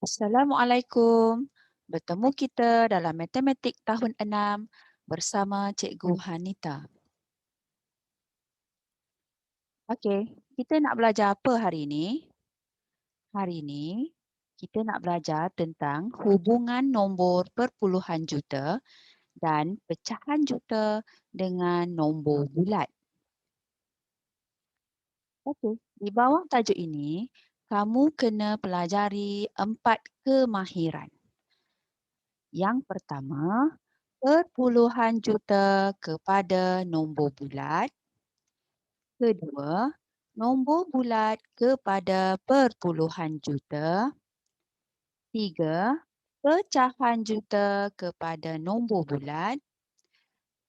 Assalamualaikum. Bertemu kita dalam Matematik tahun 6 bersama Cikgu Hanita. Okey, kita nak belajar apa hari ini? Hari ini kita nak belajar tentang hubungan nombor perpuluhan juta dan pecahan juta dengan nombor bulat. Okey, di bawah tajuk ini, kamu kena pelajari 4 kemahiran. Yang pertama, perpuluhan juta kepada nombor bulat. Kedua, nombor bulat kepada perpuluhan juta. Tiga, pecahan juta kepada nombor bulat.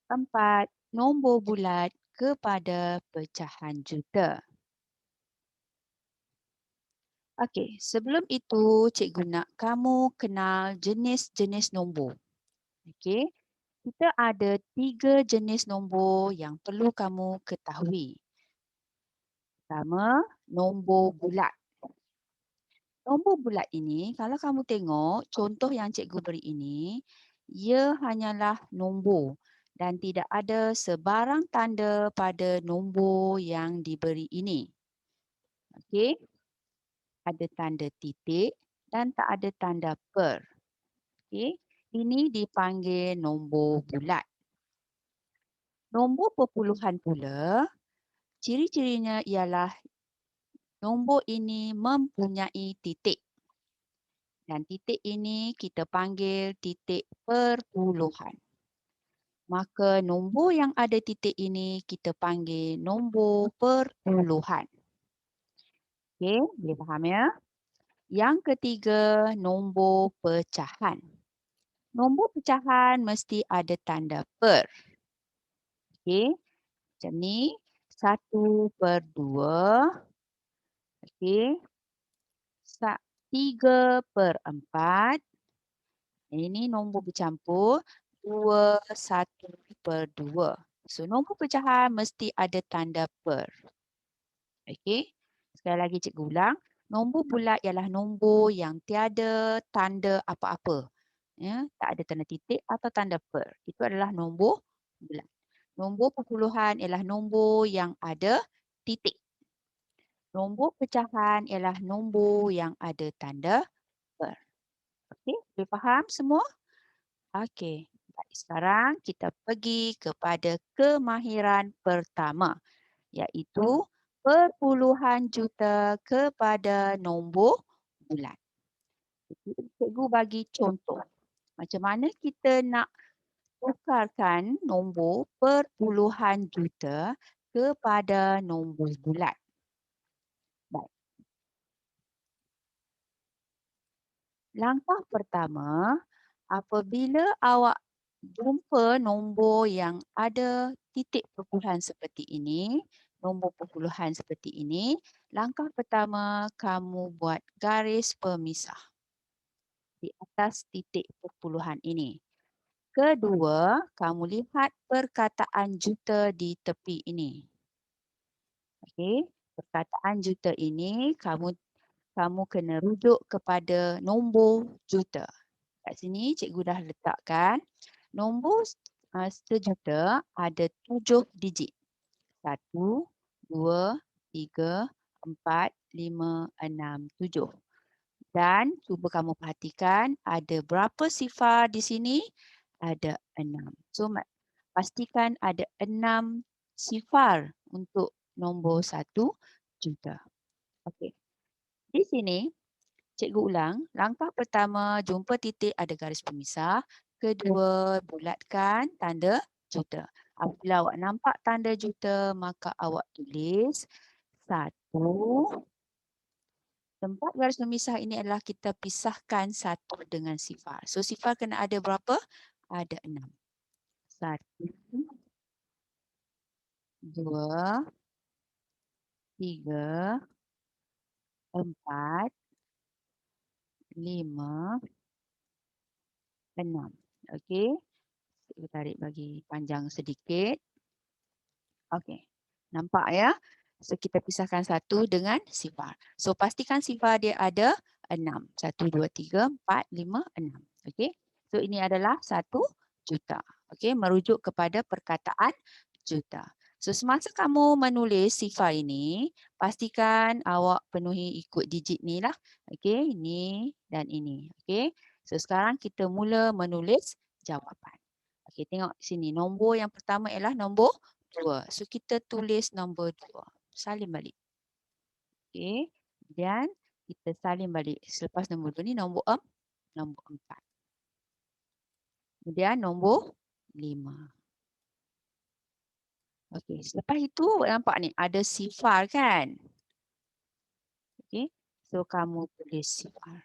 Empat, nombor bulat kepada pecahan juta. Okey, sebelum itu cikgu nak kamu kenal jenis-jenis nombor. Okey, kita ada 3 jenis nombor yang perlu kamu ketahui. Pertama, nombor bulat. Nombor bulat ini, kalau kamu tengok contoh yang cikgu beri ini, ia hanyalah nombor dan tidak ada sebarang tanda pada nombor yang diberi ini. Okey, ada tanda titik dan tak ada tanda per. Okey, ini dipanggil nombor bulat. Nombor perpuluhan pula, ciri-cirinya ialah nombor ini mempunyai titik. Dan titik ini kita panggil titik perpuluhan. Maka nombor yang ada titik ini kita panggil nombor perpuluhan. Okey, boleh faham ya? Yang ketiga, nombor pecahan. Nombor pecahan mesti ada tanda per. Okey, macam ni. 1/2. Okey. 3/4. Ini nombor bercampur. 2, 1/2. So, nombor pecahan mesti ada tanda per. Okey. Sekali lagi cikgu ulang. Nombor bulat ialah nombor yang tiada tanda apa-apa. Ya, tak ada tanda titik atau tanda per. Itu adalah nombor bulat. Nombor perpuluhan ialah nombor yang ada titik. Nombor pecahan ialah nombor yang ada tanda per. Okey, boleh faham semua? Okey, baik. Sekarang kita pergi kepada kemahiran pertama, iaitu perpuluhan juta kepada nombor bulat. Cikgu bagi contoh. Macam mana kita nak tukarkan nombor perpuluhan juta kepada nombor bulat. Baik. Langkah pertama, apabila awak jumpa nombor yang ada titik perpuluhan seperti ini, nombor perpuluhan seperti ini, langkah pertama kamu buat garis pemisah di atas titik perpuluhan ini. Kedua, kamu lihat perkataan juta di tepi ini. Okey, perkataan juta ini kamu kena rujuk kepada nombor juta. Kat sini cikgu dah letakkan nombor sejuta ada 7 digit. 1, 2, 3, 4, 5, 6, 7. Dan cuba kamu perhatikan ada berapa sifar di sini? Ada 6. So pastikan ada 6 sifar untuk nombor 1 juta. Okey. Di sini cikgu ulang, langkah pertama jumpa titik ada garis pemisah. Kedua, bulatkan tanda juta. Apabila awak nampak tanda juta, maka awak tulis 1. Tempat garis pemisah ini adalah kita pisahkan 1 dengan sifar. So, sifar kena ada berapa? Ada 6. 1, 2, 3, 4, 5, 6. Okey. Kita tarik bagi panjang sedikit. Okey. Nampak ya? So, kita pisahkan 1 dengan sifar. So, pastikan sifar dia ada 6. 1, 2, 3, 4, 5, 6. Okey. So ini adalah 1 juta. Okey, merujuk kepada perkataan juta. So semasa kamu menulis sifar ini, pastikan awak penuhi ikut digit ni lah. Okey, ini dan ini. Okey. So sekarang kita mula menulis jawapan. Okey, tengok sini. Nombor yang pertama ialah nombor 2. So kita tulis nombor 2. Salin balik. Okey. Kemudian kita salin balik. Selepas nombor 2 ni nombor 4. Kemudian nombor 5. Okey, selepas itu nampak ni ada sifar kan? Okey. So kamu tulis sifar.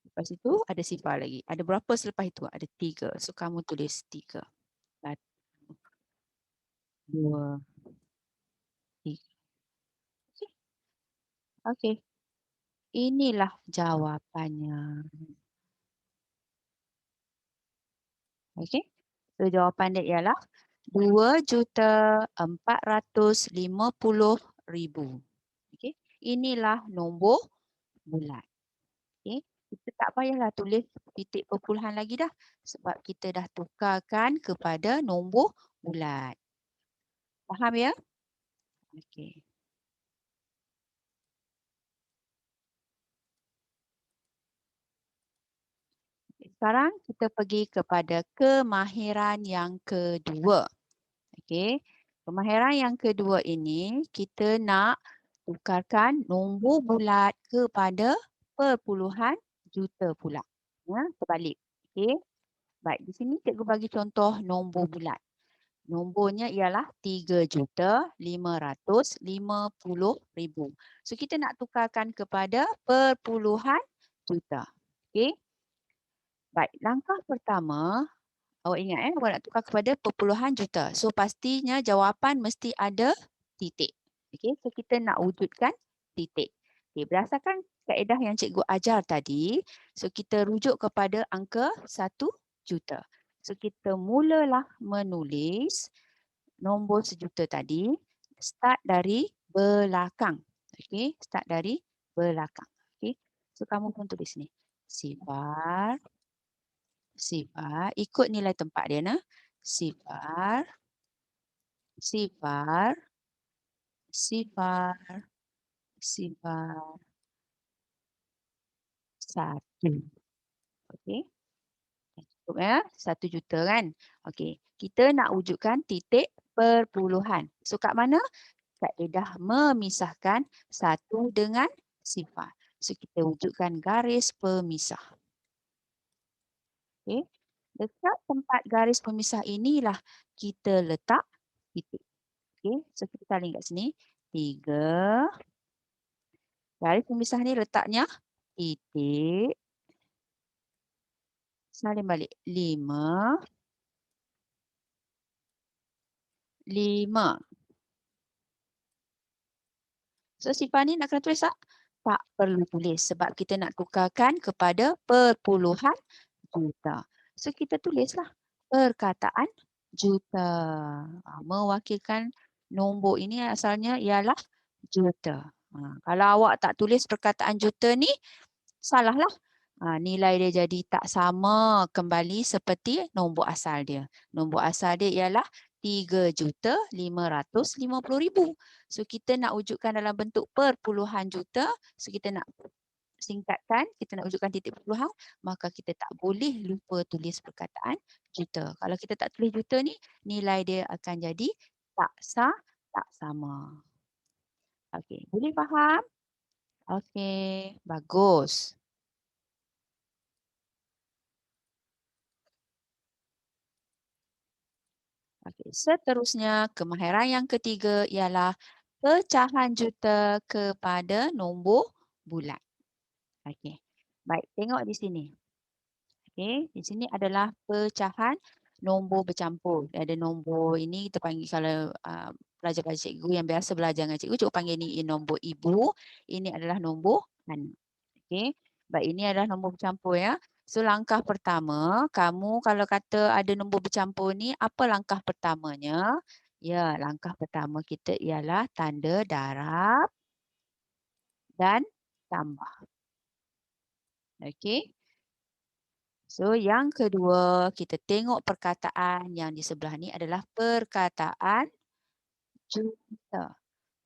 Lepas itu ada sifar lagi. Ada berapa selepas itu? Ada 3. So kamu tulis 3. 1, 2, 3. Okey. Okey. Inilah jawapannya. Okey. So jawapan dia ialah 2,450,000. Okey. Inilah nombor bulat. Okey. Kita tak payahlah tulis titik perpuluhan lagi dah sebab kita dah tukarkan kepada nombor bulat. Faham ya? Okey. Sekarang kita pergi kepada kemahiran yang kedua. Okey. Kemahiran yang kedua ini kita nak tukarkan nombor bulat kepada perpuluhan juta pula. Ya, terbalik. Okey. Baik, di sini cikgu bagi contoh nombor bulat. Nombornya ialah 3,550,000. So kita nak tukarkan kepada perpuluhan juta. Okey. Baik, langkah pertama awak ingat awak nak tukar kepada perpuluhan juta. So pastinya jawapan mesti ada titik. Okey, so kita nak wujudkan titik. Okey, berdasarkan kaedah yang cikgu ajar tadi, so kita rujuk kepada angka 1 juta. So kita mulalah menulis nombor sejuta tadi, start dari belakang. Okey, start dari belakang. Okey. So kamu pun tulis ni. Sifar, sifar, ikut nilai tempat dia nah. Sifar, sifar, sifar, sifar, 1. Okey. Cukup ya, 1 juta kan. Okey, kita nak wujudkan titik perpuluhan. So kat mana? Kaedah memisahkan satu dengan sifar. So kita wujudkan garis pemisah. Okey. Dekat tempat garis pemisah inilah kita letak titik. Okey, so kita salin kat sini. 3. Garis pemisah ni letaknya titik. Salin balik. 5. 5. So sifar ni nak kena tulis tak? Tak perlu tulis sebab kita nak tukarkan kepada perpuluhan juta. So kita tulislah perkataan juta. Mewakilkan nombor ini asalnya ialah juta. Kalau awak tak tulis perkataan juta ni, salahlah. Nilai dia jadi tak sama kembali seperti nombor asal dia. Nombor asal dia ialah 3,550,000. So kita nak wujudkan dalam bentuk perpuluhan juta. So kita nak singkatkan, kita nak wujudkan titik perpuluhan, maka kita tak boleh lupa tulis perkataan juta. Kalau kita tak tulis juta ni, nilai dia akan jadi tak sah, tak sama. Okey, boleh faham? Okey, bagus. Okey, seterusnya kemahiran yang ketiga ialah pecahan juta kepada nombor bulat. Okey. Baik, tengok di sini. Okey, di sini adalah pecahan nombor bercampur. Ada nombor ini kita panggil kalau pelajar-pelajar cikgu yang biasa belajar dengan cikgu, cikgu panggil ni nombor ibu. Ini adalah nombor anak. Okey. Baik, ini adalah nombor bercampur ya. So langkah pertama, kamu kalau kata ada nombor bercampur ni, apa langkah pertamanya? Ya, langkah pertama kita ialah tanda darab dan tambah. Okey. So yang kedua, kita tengok perkataan yang di sebelah ni adalah perkataan juta.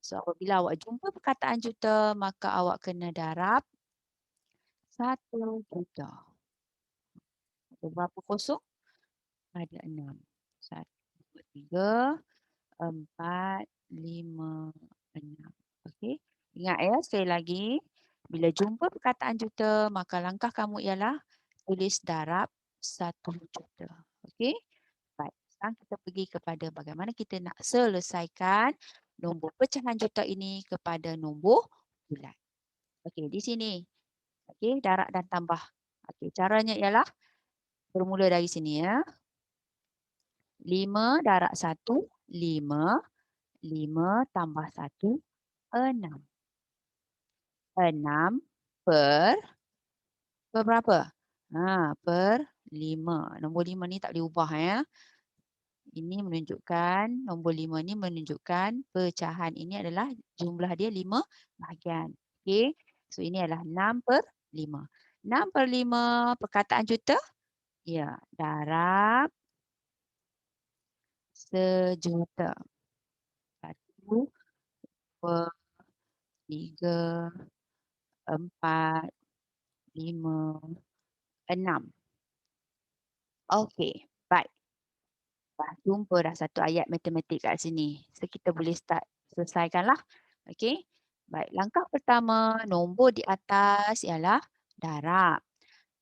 So apabila awak jumpa perkataan juta, maka awak kena darab 1 juta. Ada berapa kosong? Ada 6. 1, 2, 3, 4, 5, 6. Okey. Ingat ya, sekali lagi, bila jumpa perkataan juta, maka langkah kamu ialah tulis darab 1 juta. Okey. Baik, sekarang kita pergi kepada bagaimana kita nak selesaikan nombor pecahan juta ini kepada nombor bulat. Okey, di sini. Okey, darab dan tambah. Okey, caranya ialah bermula dari sini ya. 5 darab 1, 5. 5 tambah 1, 6. 6 per berapa? Per 5. Nombor 5 ni tak boleh ubah ya. Ini menunjukkan, nombor 5 ni menunjukkan pecahan ini adalah jumlah dia 5 bahagian. Okey. So ini adalah 6 per 5. 6 per 5 perkataan juta? Ya, darab sejuta. 1, 2, 3, 4, 5, 6. Okey, baik. Dah jumpa dah satu ayat matematik kat sini. So kita boleh start selesaikanlah. Okey. Baik, langkah pertama, nombor di atas ialah darab.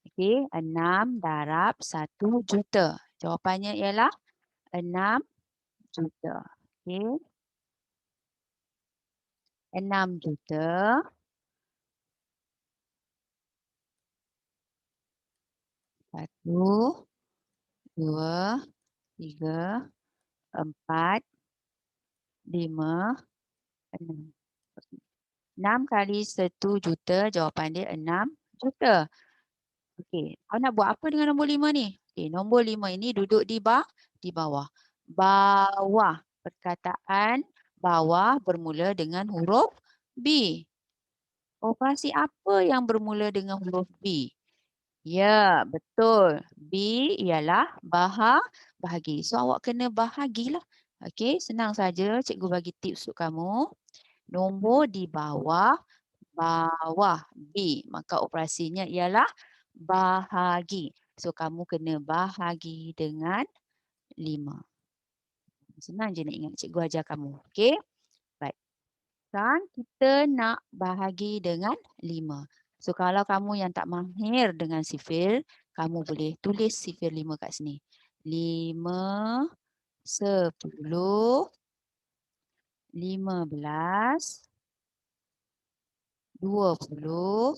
Okey, 6 darab 1 juta. Jawapannya ialah 6 juta. Okey, 6 juta. 1, 2, 3, 4, 5, 6. 6 kali 1 juta, jawapan dia 6 juta. Okey, awak nak buat apa dengan nombor 5 ni? Okey, nombor 5 ini duduk di bawah. Bawah. Perkataan bawah bermula dengan huruf B. Operasi apa yang bermula dengan huruf B? Ya, betul. B ialah bahagi. So awak kena bahagilah. Okey, senang saja cikgu bagi tips untuk kamu. Nombor di bawah B. Maka operasinya ialah bahagi. So kamu kena bahagi dengan 5. Senang je nak ingat cikgu ajar kamu. Okey? Baik. Sekarang kita nak bahagi dengan 5. So kalau kamu yang tak mahir dengan sifir, kamu boleh tulis sifir 5 kat sini. 5, 10, 15, 20.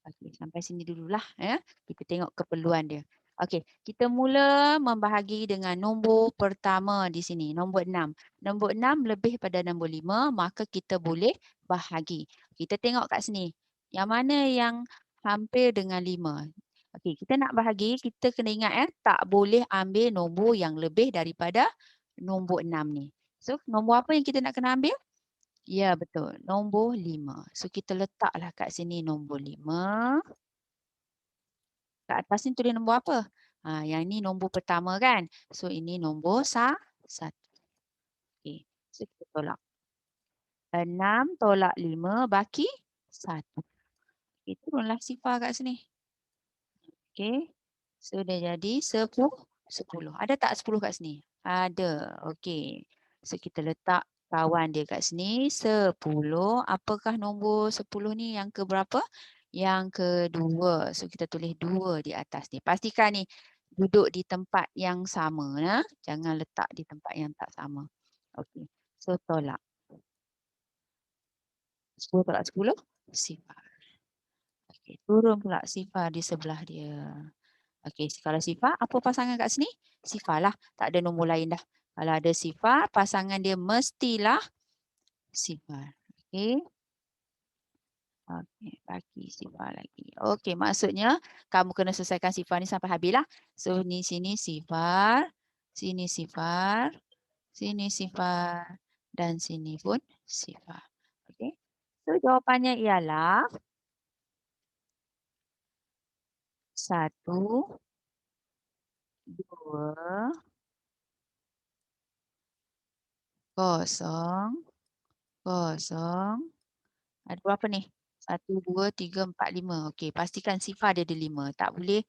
Okey, sampai sini dululah ya. Kita tengok keperluan dia. Okey, kita mula membahagi dengan nombor pertama di sini, nombor 6. Nombor 6 lebih pada nombor 5, maka kita boleh bahagi. Kita tengok kat sini. Yang mana yang hampir dengan 5? Okey, kita nak bahagi, kita kena ingat tak boleh ambil nombor yang lebih daripada nombor 6 ni. So, nombor apa yang kita nak kena ambil? Ya, betul. Nombor 5. So, kita letaklah kat sini nombor 5. Kat atas ni tulis nombor apa? Yang ni nombor pertama kan? So, ini nombor 1. Okey. So, kita tolak. 6 tolak 5 baki 1. Okey, turunlah sifar kat sini. Okey. So, dia jadi 10. Ada tak 10 kat sini? Ada. Okey. So, kita letak kawan dia kat sini. 10. Apakah nombor 10 ni yang ke berapa? Yang kedua. So, kita tulis 2 di atas ni. Pastikan ni duduk di tempat yang sama. Ya? Jangan letak di tempat yang tak sama. Okey. So, tolak. 10 tolak 10. Sifar. Okey. Turun pula sifar di sebelah dia. Okey, kalau sifar, apa pasangan kat sini? Sifar lah. Tak ada nombor lain dah. Kalau ada sifar, pasangan dia mestilah sifar. Okey. Okey, bagi sifar lagi. Okey, maksudnya kamu kena selesaikan sifar ni sampai habis lah. So, ni sini sifar, sini sifar, sini sifar, dan sini pun sifar. Okey. So, jawapannya ialah 1, 2, 0, 0. Ada berapa ni? 1, 2, 3, 4, 5. Okey, pastikan sifar dia ada 5. Tak boleh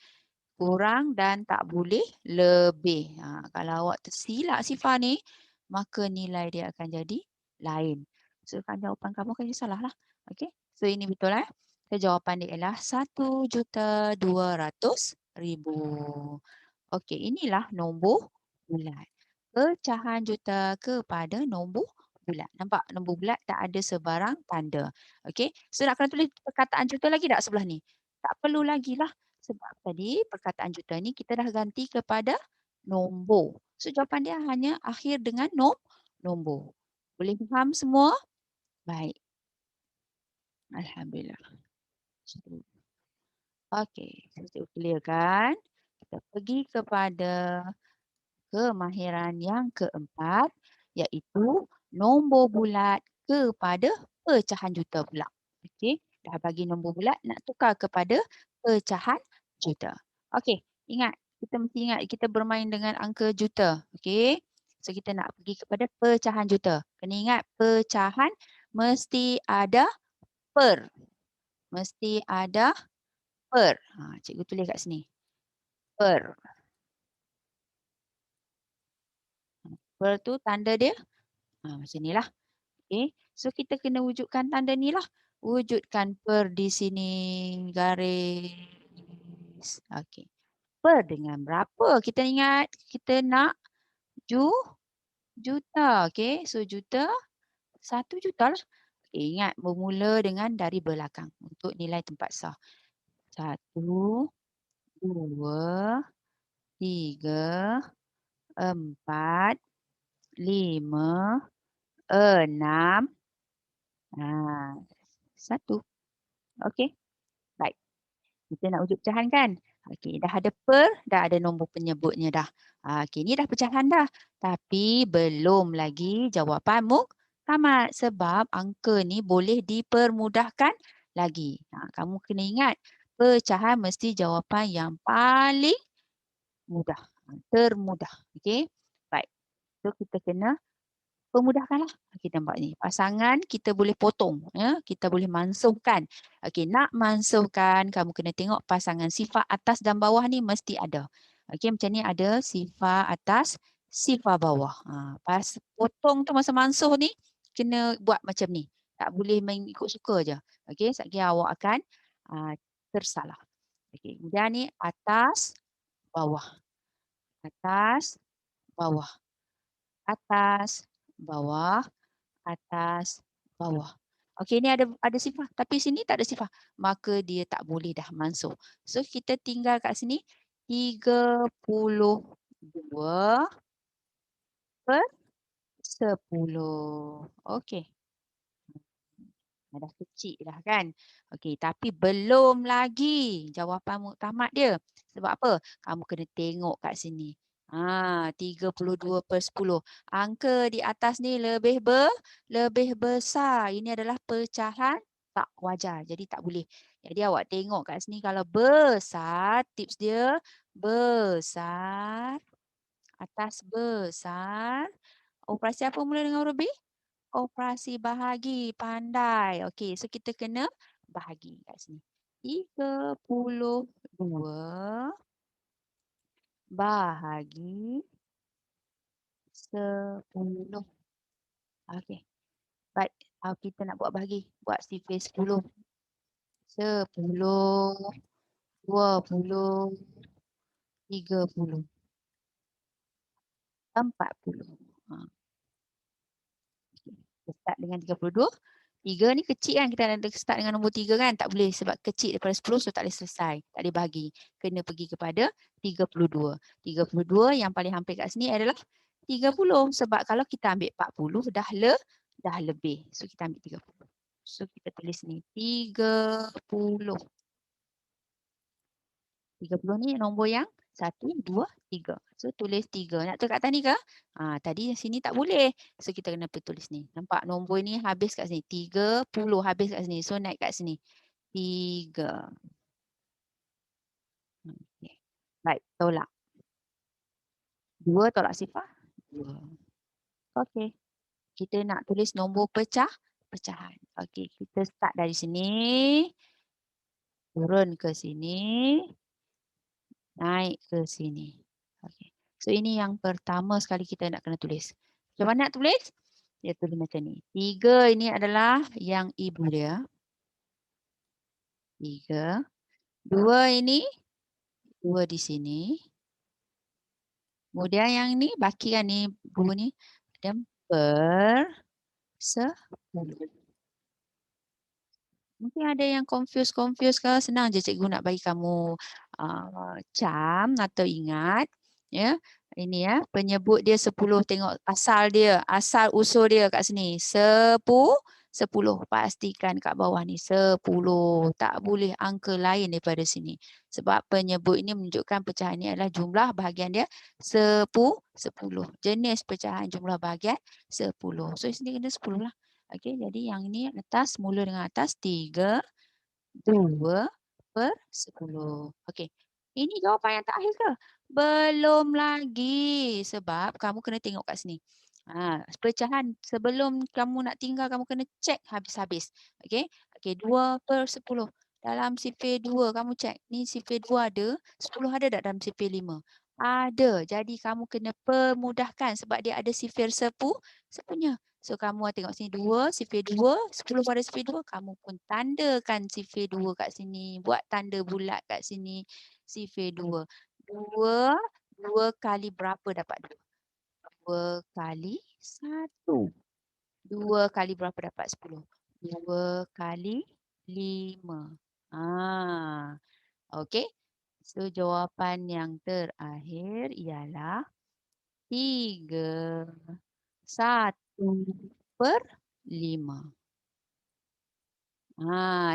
kurang dan tak boleh lebih. Kalau awak tersilap sifar ni, maka nilai dia akan jadi lain. So, kan jawapan kamu akan jadi salah lah. Okey, so ini betul eh. So, jawapan dia ialah 1,200,000. Okey, inilah nombor bulat. Pecahan juta kepada nombor bulat. Nampak nombor bulat tak ada sebarang tanda. Okey, so nak kena tulis perkataan juta lagi tak sebelah ni? Tak perlu lagi lah. Sebab tadi perkataan juta ni kita dah ganti kepada nombor. So jawapan dia hanya akhir dengan nombor. Boleh faham semua? Baik. Alhamdulillah. Okey, sudah clear kan? Kita pergi kepada kemahiran yang keempat, iaitu nombor bulat kepada pecahan juta pula. Okey, dah bagi nombor bulat, nak tukar kepada pecahan juta. Okey, ingat, kita mesti ingat kita bermain dengan angka juta. Okey, so kita nak pergi kepada pecahan juta. Kena ingat, pecahan mesti ada per. Mesti ada per. Cikgu tulis kat sini. Per. Per tu tanda dia macam ni lah. Okay. So kita kena wujudkan tanda ni lah. Wujudkan per di sini. Garis. Okay. Per dengan berapa? Kita ingat kita nak juta. Okay. So juta. 1 juta lah. Okay, ingat bermula dengan dari belakang. Untuk nilai tempat sah. 1, 2, 3, 4, 5, 6. 1. Okey. Baik. Kita nak wujud pecahan kan? Okey, dah ada per, dah ada nombor penyebutnya dah. Okey, ni dah pecahan dah. Tapi belum lagi jawapan muktamad sebab angka ni boleh dipermudahkan lagi. Kamu kena ingat, pecahan mesti jawapan yang paling mudah, termudah. Okey. Baik. So kita kena pemudahkanlah. Kita nampak ni. Pasangan kita boleh potong. Ya? Kita boleh mansuhkan. Okey, nak mansuhkan, kamu kena tengok pasangan sifar atas dan bawah ni mesti ada. Okey, macam ni ada sifar atas, sifar bawah. Pas potong tu masa mansuh ni, kena buat macam ni. Tak boleh main ikut suka je. Okey, sekejap lagi awak akan tersalah. Okey, kemudian ni atas, bawah. Atas, bawah. Atas, bawah. Atas, bawah. Okey, ni ada sifar. Tapi sini tak ada sifar. Maka dia tak boleh dah mansuh. So, kita tinggal kat sini 32 per 10. Okey. Dah kecil dah kan. Okey, tapi belum lagi jawapan muktamad dia. Sebab apa? Kamu kena tengok kat sini. 32 per 10. Angka di atas ni lebih besar. Ini adalah pecahan tak wajar. Jadi tak boleh. Jadi awak tengok kat sini kalau besar, tips dia besar, atas besar. Operasi apa mula dengan huruf B? Operasi bahagi, pandai. Okey, so kita kena bahagi kat sini. 32 bahagi 10. Okey. Baik, kita nak buat bahagi. Buat sifar 10. 10, 20, 30, 40. Kita start dengan 32. 3 ni kecil kan, kita nak start dengan nombor 3 kan. Tak boleh sebab kecil daripada 10, so tak boleh selesai. Tak boleh bahagi. Kena pergi kepada 32. 32 yang paling hampir kat sini adalah 30. Sebab kalau kita ambil 40, dah lebih. So kita ambil 30. So kita tulis ni 30. 30 ni nombor yang 1, 2, 3. So tulis 3. Nak tulis kat atas ni ke? Tadi sini tak boleh. So kita kena tulis ni. Nampak nombor ni habis kat sini. 30 habis kat sini. So naik kat sini. 3. Baik, tolak. 2 tolak sifar. 2. Okey. Kita nak tulis nombor pecahan. Okey, kita start dari sini. Turun ke sini. Naik ke sini. Okey. So ini yang pertama sekali kita nak kena tulis. Macam mana nak tulis? Dia tulis macam ni. 3 ini adalah yang ibu dia. 3. 2 ini 2 di sini. Kemudian yang ni baki kan ni 2 ni. Dan per 10. Mungkin ada yang confuse ke, senang je cikgu nak bagi kamu cam atau ingat. Ya, ini ya, penyebut dia 10. Tengok asal dia, asal usul dia kat sini. 10. Pastikan kat bawah ni 10. Tak boleh angka lain daripada sini. Sebab penyebut ini menunjukkan pecahan ini adalah jumlah bahagian dia 10. Jenis pecahan jumlah bahagian 10. So sini kena 10 lah. Okey, jadi yang ini atas, mula dengan atas 3, 2 per 10. Okey, ini jawapan yang terakhir ke? Belum lagi, sebab kamu kena tengok kat sini. Pecahan sebelum kamu nak tinggal, kamu kena cek habis-habis. Okey, okey 2 per 10. Dalam sifir 2, kamu cek. Ni sifir 2 ada, 10 ada tak dalam sifir 5? Ada. Jadi kamu kena permudahkan sebab dia ada sifir sepunya. So kamu tengok sini 2, sifir 2, 10 pada sifir 2, kamu pun tandakan sifir 2 kat sini. Buat tanda bulat kat sini, sifir 2. 2 kali berapa dapat 2? 2 kali 1. 2 kali berapa dapat 10? 2 kali 5. Okey. So jawapan yang terakhir ialah 3. 1 per 5.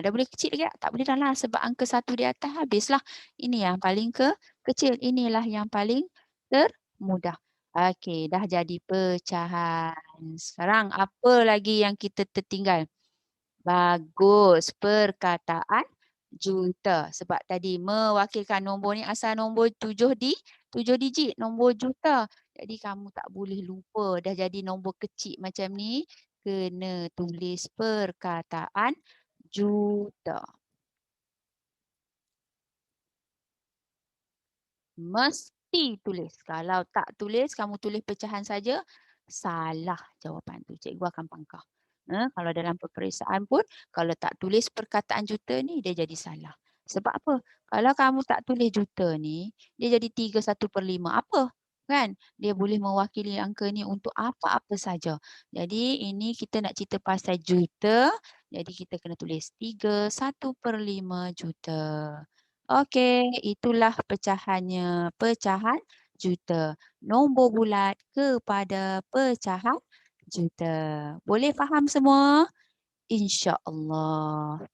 Dah boleh kecil lagi tak? Tak boleh dah lah sebab angka 1 di atas habislah. Ini yang paling kecil. Inilah yang paling termudah. Okey, dah jadi pecahan. Sekarang apa lagi yang kita tertinggal? Bagus. Perkataan juta. Sebab tadi mewakilkan nombor ni asal nombor 7 digit, nombor juta. Jadi kamu tak boleh lupa. Dah jadi nombor kecil macam ni, kena tulis perkataan juta. Mesti tulis. Kalau tak tulis, kamu tulis pecahan saja, salah jawapan tu. Cikgu akan pangkah. Kalau dalam peperiksaan pun, kalau tak tulis perkataan juta ni, dia jadi salah. Sebab apa? Kalau kamu tak tulis juta ni, dia jadi 3/1/5. Apa? Kan? Dia boleh mewakili angka ni untuk apa-apa saja. Jadi ini kita nak cerita pasal juta. Jadi kita kena tulis 3/1/5 juta. Okey, itulah pecahannya. Pecahan juta. Nombor bulat kepada pecahan juta. Boleh faham semua? InsyaAllah.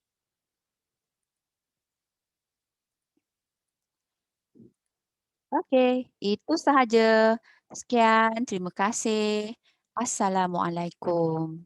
Okey, itu sahaja. Sekian, terima kasih. Assalamualaikum.